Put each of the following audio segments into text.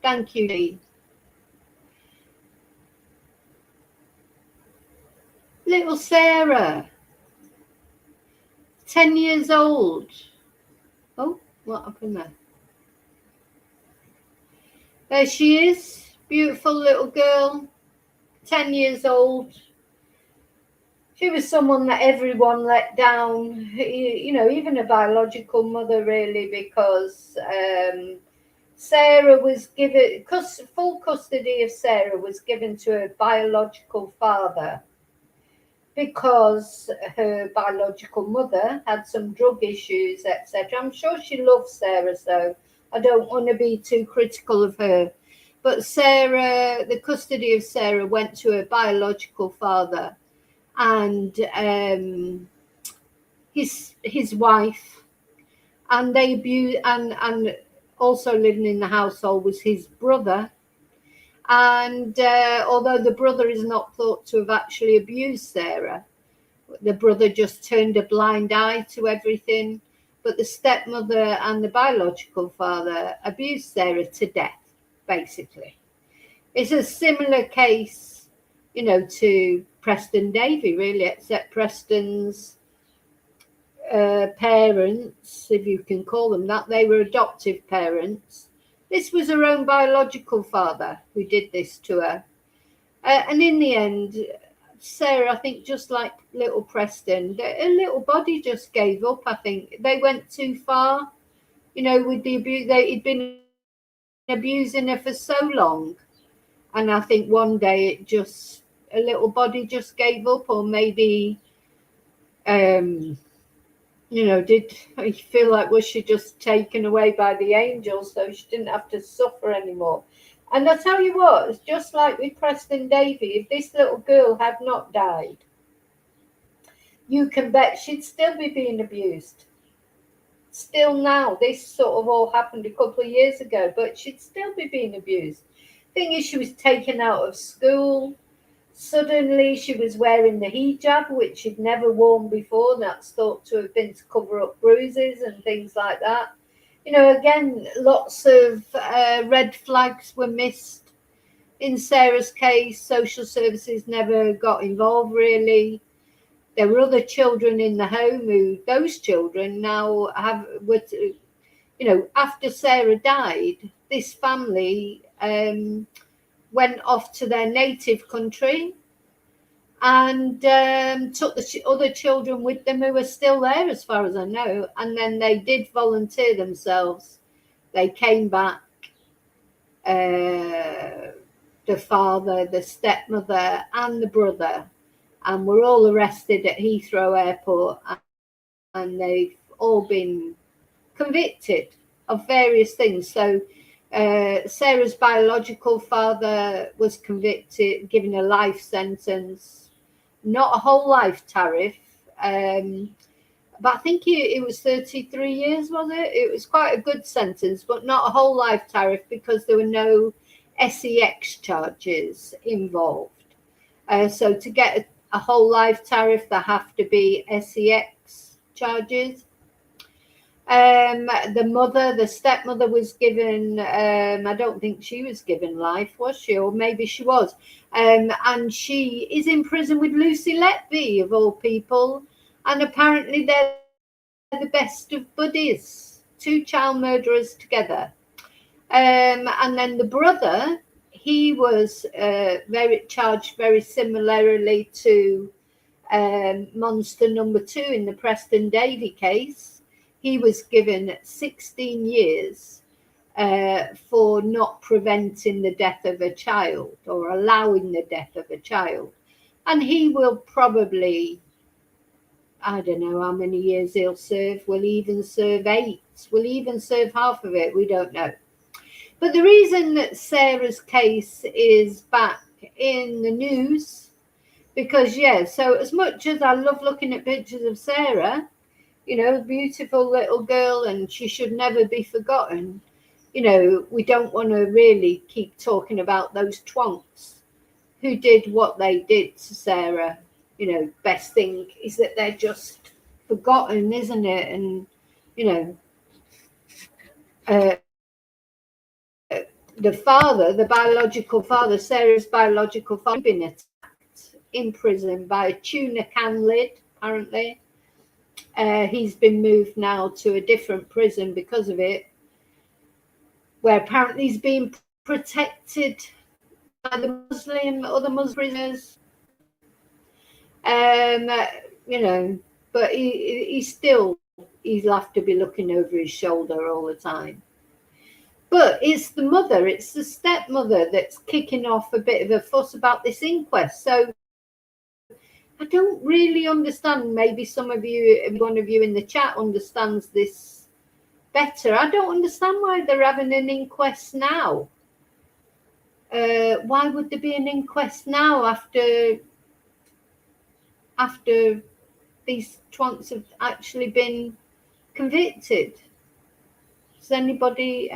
Thank you, Lee. Little Sarah, 10 years old. Oh, what happened there? There she is, beautiful little girl, 10 years old. She was someone that everyone let down, you know, even a biological mother, really, because Sarah was given, full custody of Sarah was given to her biological father because her biological mother had some drug issues, etc. I'm sure she loves Sarah, so I don't want to be too critical of her. But Sarah, the custody of Sarah went to her biological father, and his wife, and they abused, and also living in the household was his brother. And although the brother is not thought to have actually abused Sarah, the brother just turned a blind eye to everything. But the stepmother and the biological father abused Sarah to death, basically. It's a similar case, you know, to Preston Davy, really, except Preston's parents, if you can call them that, they were adoptive parents. This was her own biological father who did this to her. And in the end, Sarah, I think, just like little Preston, her little body just gave up. I think they went too far, you know, with the abuse. He'd been abusing her for so long. And I think one day it just, a little body just gave up, or maybe, you know, did I feel like, was she just taken away by the angels so she didn't have to suffer anymore? And I tell you what, it's just like with Preston Davy, if this little girl had not died, you can bet she'd still be being abused. Still now, this sort of all happened a couple of years ago, but she'd still be being abused. Thing is, she was taken out of school. Suddenly she was wearing the hijab, which she'd never worn before. That's thought to have been to cover up bruises and things like that. You know, again, lots of red flags were missed. In Sarah's case, social services never got involved, really. There were other children in the home who, those children now you know, after Sarah died, this family went off to their native country and took the other children with them who were still there, as far as I know. And then they did volunteer themselves. They came back, the father, the stepmother, and the brother, and were all arrested at Heathrow Airport. And they've all been convicted of various things. So Sarah's biological father was convicted, given a life sentence, not a whole life tariff, but I think it was 33 years, was it? It was quite a good sentence, but not a whole life tariff because there were no SEX charges involved. So to get a whole life tariff, there have to be SEX charges. The mother, the stepmother, was given, I don't think she was given life, was she? Or maybe she was. And she is in prison with Lucy Letby, of all people. And apparently they're the best of buddies, two child murderers together. And then the brother, he was charged very similarly to Monster number 2 in the Preston Davy case. He was given 16 years for not preventing the death of a child or allowing the death of a child. And he will probably, I don't know how many years he'll serve. Will he even serve 8? Will he even serve half of it? We don't know. But the reason that Sarah's case is back in the news, because, yeah, so as much as I love looking at pictures of Sarah, you know, beautiful little girl, and she should never be forgotten, you know, we don't want to really keep talking about those twonks who did what they did to Sarah. You know, best thing is that they're just forgotten, isn't it? And, you know, the father, the biological father, Sarah's biological father, been attacked in prison by a tuna can lid, apparently. He's been moved now to a different prison because of it, where apparently he's being protected by the other Muslim prisoners. You know, but he'll have to be looking over his shoulder all the time. But it's the mother, it's the stepmother that's kicking off a bit of a fuss about this inquest. So I don't really understand. Maybe some of you, one of you in the chat understands this better. I don't understand why they're having an inquest now. Why would there be an inquest now after these twants have actually been convicted? Does anybody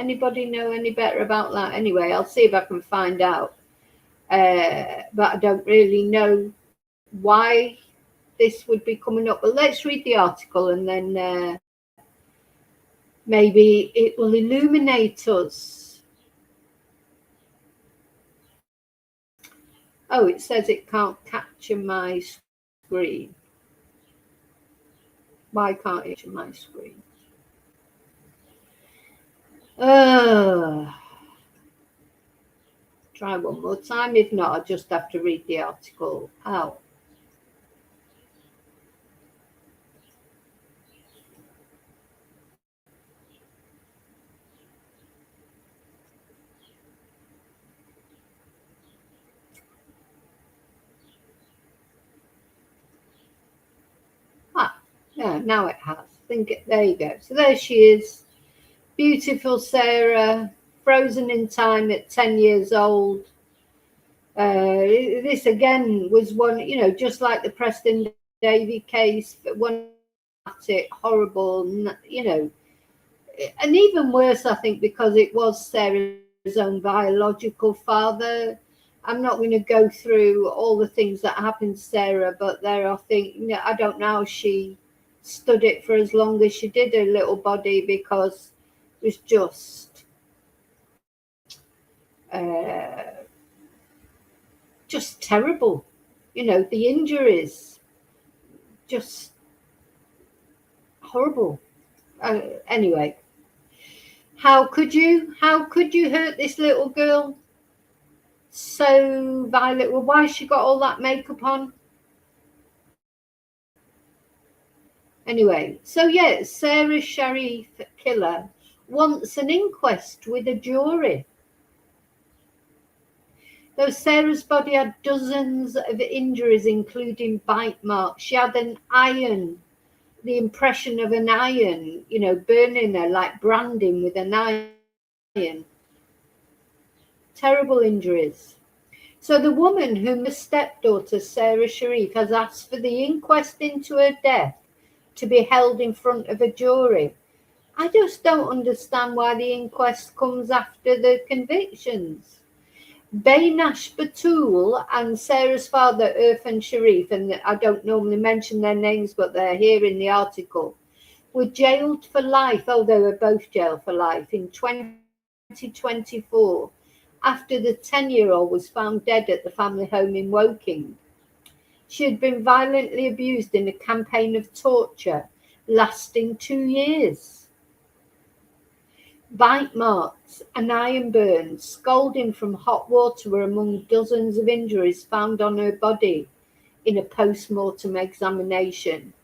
know any better about that? Anyway, I'll see if I can find out. But I don't really know why this would be coming up. But let's read the article, and then maybe it will illuminate us. Oh, it says it can't capture my screen. Why can't it capture my screen? Try one more time. If not, I'll just have to read the article out. Yeah, now it has. There you go. So there she is. Beautiful Sarah, frozen in time at 10 years old. This again was one, just like the Preston Davy case, one horrible, and even worse, I think, because it was Sarah's own biological father. I'm not going to go through all the things that happened to Sarah, but there are things, I don't know how she stood it for as long as she did, her little body, because it was just terrible. The injuries, just horrible. Anyway, how could you hurt this little girl so violent? Well, why she got all that makeup on? Anyway, so yeah, Sara Sharif killer wants an inquest with a jury. Though Sarah's body had dozens of injuries, including bite marks, she had the impression of an iron, burning her, like branding with an iron. Terrible injuries. So the woman, whom her stepdaughter, Sara Sharif, has asked for the inquest into her death to be held in front of a jury. I just don't understand why the inquest comes after the convictions. Baynash Batul and Sarah's father, Irfan Sharif, and I don't normally mention their names, but they're here in the article, were jailed for life. Oh, they were both jailed for life in 2024 after the 10-year-old was found dead at the family home in Woking. She had been violently abused in a campaign of torture lasting 2 years. Bite marks and iron burns, scalding from hot water were among dozens of injuries found on her body in a post-mortem examination.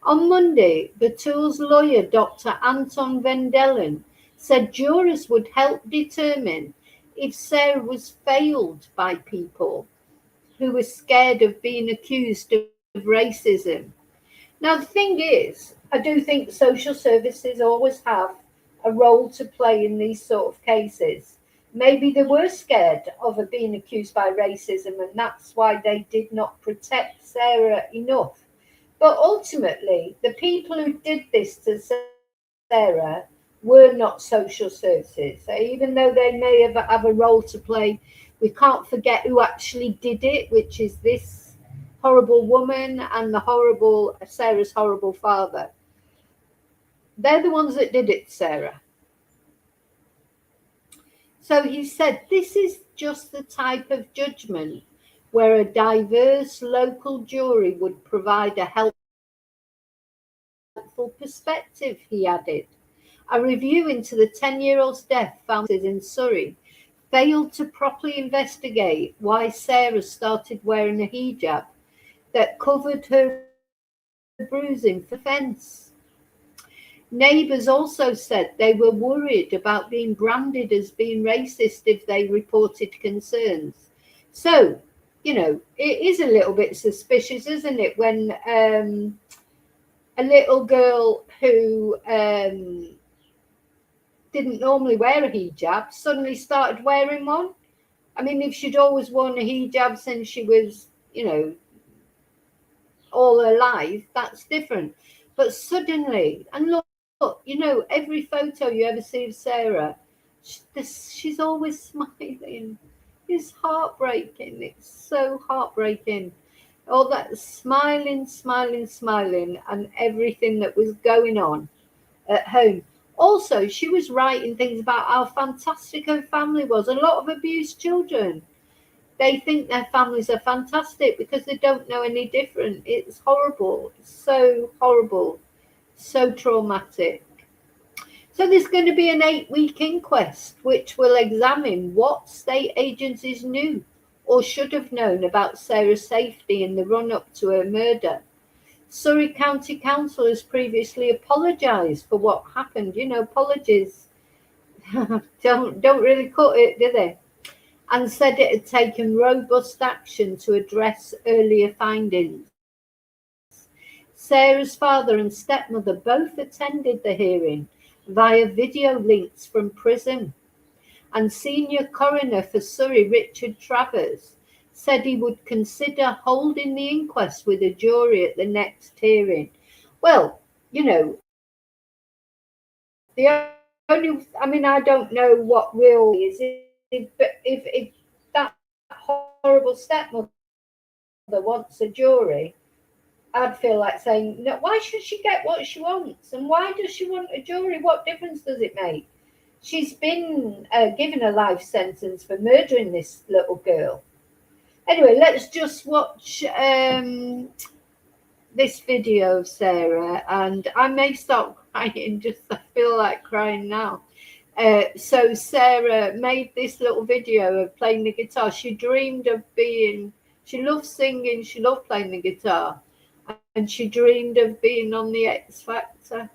On Monday, Batul's lawyer, Dr. Anton Vendelen, said jurors would help determine if Sarah was failed by people who were scared of being accused of racism. Now, the thing is, I do think social services always have a role to play in these sort of cases. Maybe they were scared of her being accused by racism, and that's why they did not protect Sarah enough. But ultimately, the people who did this to Sarah were not social services. So even though they may have a role to play, we can't forget who actually did it, which is this horrible woman and Sarah's horrible father. They're the ones that did it, Sarah. So he said, this is just the type of judgment where a diverse local jury would provide a helpful perspective, he added. A review into the 10-year-old's death found in Surrey failed to properly investigate why Sarah started wearing a hijab that covered her bruising for fence. Neighbours also said they were worried about being branded as being racist if they reported concerns. So, it is a little bit suspicious, isn't it, when a little girl who didn't normally wear a hijab suddenly started wearing one. I mean, if she'd always worn a hijab since she was, all her life, that's different. But suddenly, and look, every photo you ever see of Sarah, she's always smiling. It's heartbreaking. It's so heartbreaking. All that smiling, smiling, smiling, and everything that was going on at home. Also, she was writing things about how fantastic her family was. A lot of abused children, they think their families are fantastic because they don't know any different. It's horrible. It's so horrible. So traumatic. So there's going to be an 8-week inquest which will examine what state agencies knew or should have known about Sarah's safety in the run-up to her murder. Surrey County Council has previously apologised for what happened. Apologies don't really cut it, do they? And said it had taken robust action to address earlier findings. Sarah's father and stepmother both attended the hearing via video links from prison, and Senior Coroner for Surrey, Richard Travers, said he would consider holding the inquest with a jury at the next hearing. Well, I don't know what real is, but if that horrible stepmother wants a jury, I'd feel like saying, no, why should she get what she wants? And why does she want a jury? What difference does it make? She's been given a life sentence for murdering this little girl. Anyway, let's just watch this video of Sarah, and I may start crying, I feel like crying now. So Sarah made this little video of playing the guitar. She loved singing, she loved playing the guitar, and she dreamed of being on the X Factor.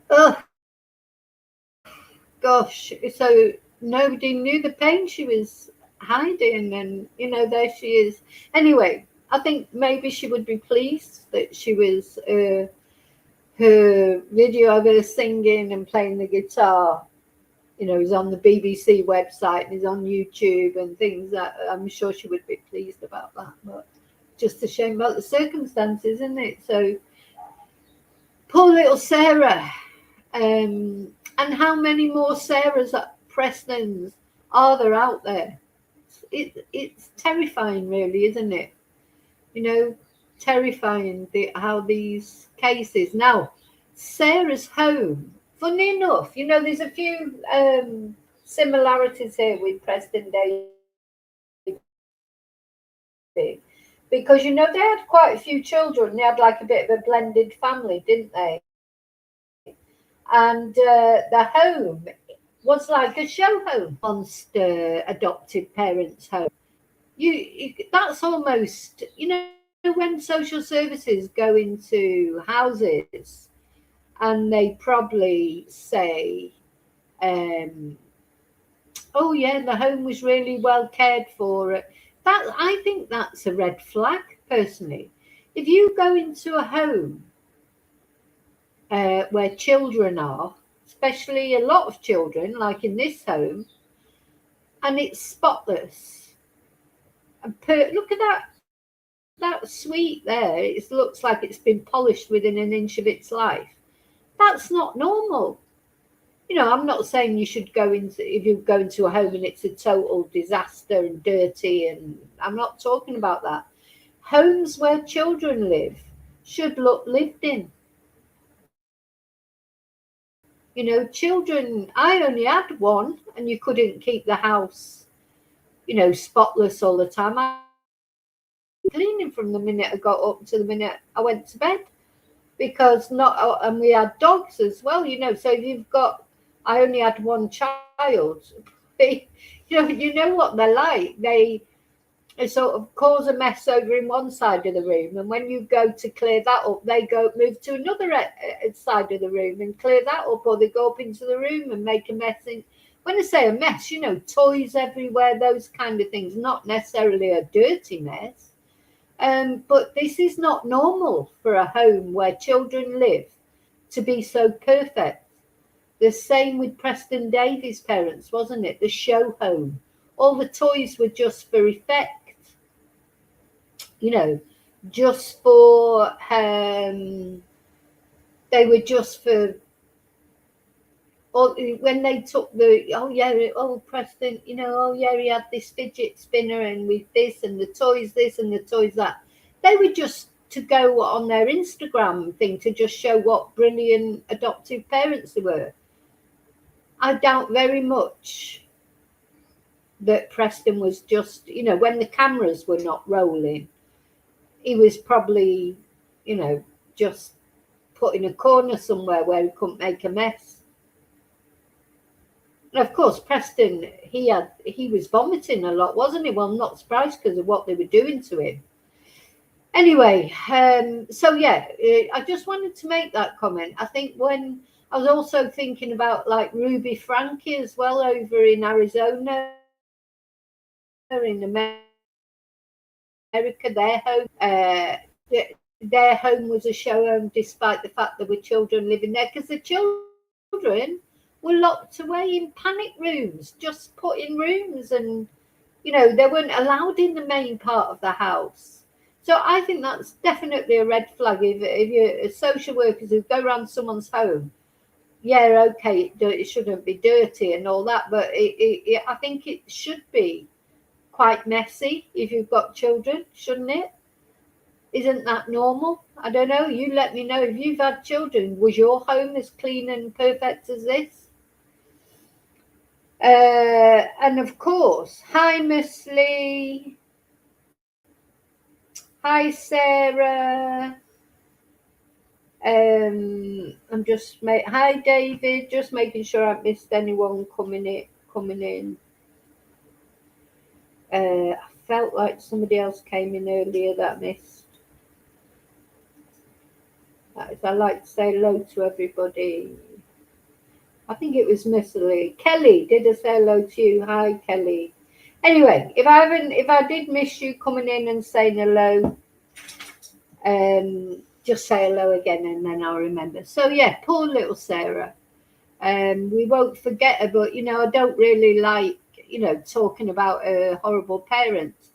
Oh gosh, so nobody knew the pain she was hiding, and there she is. Anyway, I think maybe she would be pleased that she was her video of her singing and playing the guitar, is on the BBC website and is on YouTube and things. That I'm sure she would be pleased about that, but just a shame about the circumstances, isn't it? So poor little Sarah. And how many more Sarahs Prestons are there out there? It's terrifying, really, isn't it? Terrifying how these cases. Now, Sarah's home, funny enough, there's a few similarities here with Preston David. because they had quite a few children. They had like a bit of a blended family, didn't they? And the home was like a show home, monster adopted parents' home. That's almost, when social services go into houses and they probably say, um, "Oh yeah, the home was really well cared for." That I think that's a red flag, personally. If you go into a home where children are, especially a lot of children, like in this home, and it's spotless, and look at that suite there. It looks like it's been polished within an inch of its life. That's not normal. I'm not saying you should go into, if you go into a home and it's a total disaster and dirty, and I'm not talking about that. Homes where children live should look lived in. Children, I only had one, and you couldn't keep the house, spotless all the time. I cleaning from the minute I got up to the minute I went to bed, because not, and we had dogs as well. So if you've got, I only had one child. You know what they're like. They sort of cause a mess over in one side of the room, and when you go to clear that up, they go move to another side of the room and clear that up, or they go up into the room and make a mess. When I say a mess, toys everywhere, those kind of things, not necessarily a dirty mess. But this is not normal for a home where children live to be so perfect. The same with Preston Davies' parents, wasn't it? The show home. All the toys were just for effect, just for, they were just for, when they took Preston, oh yeah, he had this fidget spinner and with this and the toys this and the toys that. They were just to go on their Instagram thing to just show what brilliant adoptive parents they were. I doubt very much that Preston was just, when the cameras were not rolling, he was probably, just put in a corner somewhere where he couldn't make a mess. And of course, Preston, he was vomiting a lot, wasn't he? Well, I'm not surprised because of what they were doing to him. Anyway, so yeah, I just wanted to make that comment. I think when I was also thinking about like Ruby Frankie as well over in Arizona, in America, their home was a show home, despite the fact there were children living there, because the children were locked away in panic rooms, just put in rooms, and they weren't allowed in the main part of the house. So I think that's definitely a red flag. If you're social workers who go around someone's home, yeah, okay, it shouldn't be dirty and all that, but I think it should be quite messy if you've got children, shouldn't it? Isn't that normal? I don't know. You let me know if you've had children. Was your home as clean and perfect as this? And of course, hi, Miss Lee. Hi, Sarah. I'm just hi, David. Just making sure I missed anyone coming in. I felt like somebody else came in earlier that I missed. I like to say hello to everybody. I think it was Miss Lee. Kelly, did I say hello to you? Hi, Kelly. Anyway, if I did miss you coming in and saying hello, just say hello again and then I'll remember. So yeah, poor little Sarah. We won't forget her, but I don't really like talking about her horrible parents.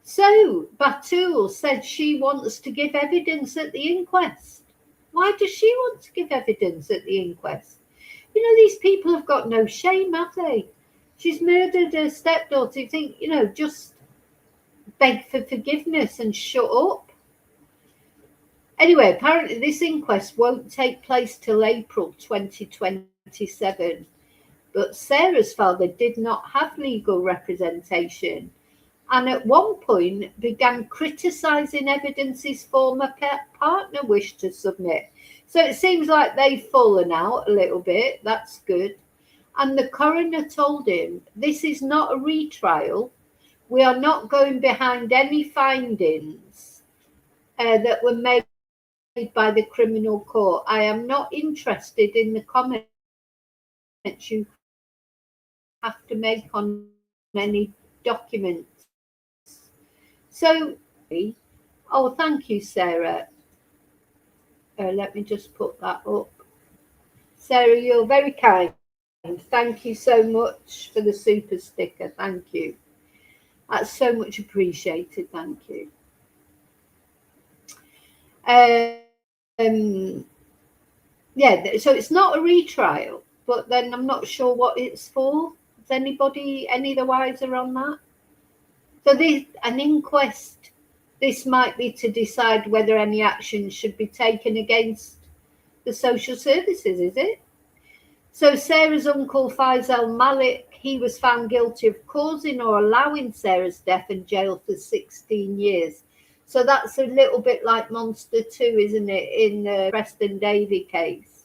So Batul said she wants to give evidence at the inquest. Why does she want to give evidence at the inquest? These people have got no shame, have they? She's murdered her stepdaughter. You think, just beg for forgiveness and shut up. Anyway, apparently this inquest won't take place till April 2027. But Sarah's father did not have legal representation. and at one point began criticising evidence his former partner wished to submit. So it seems like they've fallen out a little bit. That's good. And the coroner told him, this is not a retrial. We are not going behind any findings that were made by the criminal court. I am not interested in the comments you have to make on any documents. So, oh, thank you, Sarah. Let me just put that up. Sarah, you're very kind. Thank you so much for the super sticker. Thank you. That's so much appreciated. Thank you. Yeah, so it's not a retrial, but then I'm not sure what it's for. Is anybody any of the wiser on that? So an inquest, this might be to decide whether any action should be taken against the social services, is it? So Sarah's uncle Faisal Malik, he was found guilty of causing or allowing Sarah's death in jail for 16 years. So that's a little bit like Monster 2, isn't it, in the Preston Davy case.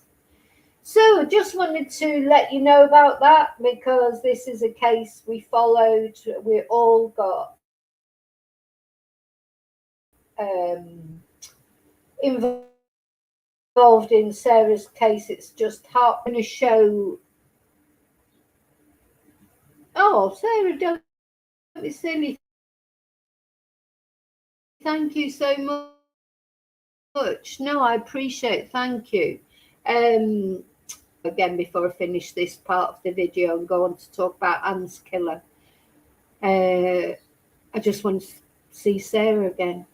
So I just wanted to let you know about that, because this is a case we followed. We all got involved in Sarah's case. It's just hard to show. Oh, Sarah, don't be silly. Thank you so much. No, I appreciate it. Thank you. Again, before I finish this part of the video and go on to talk about Anne's killer, I just want to see Sarah again.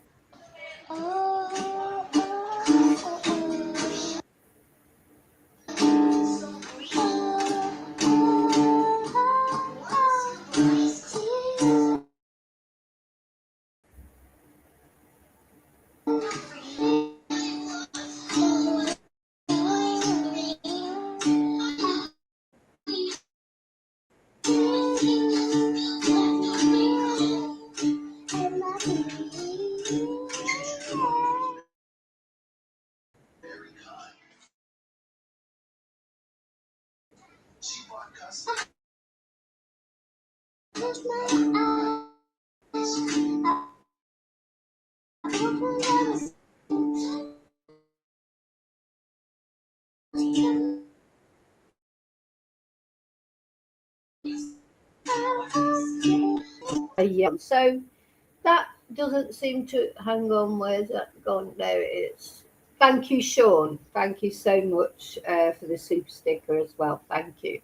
So that doesn't seem to hang on. Where's that gone? There it is. Thank you, Sean. Thank you so much for the super sticker as well. Thank you.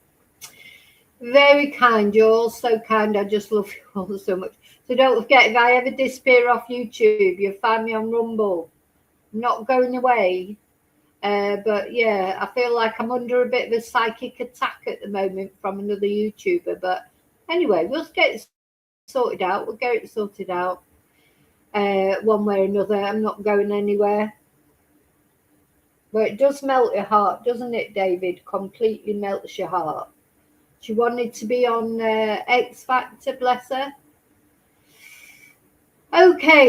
Very kind. You're all so kind. I just love you all so much. So don't forget, if I ever disappear off YouTube, you'll find me on Rumble. I'm not going away. But yeah, I feel like I'm under a bit of a psychic attack at the moment from another YouTuber. But anyway, we'll get it sorted out. We'll get it sorted out one way or another. I'm not going anywhere. But it does melt your heart, doesn't it, David? Completely melts your heart. She wanted to be on X Factor, bless her. Okay.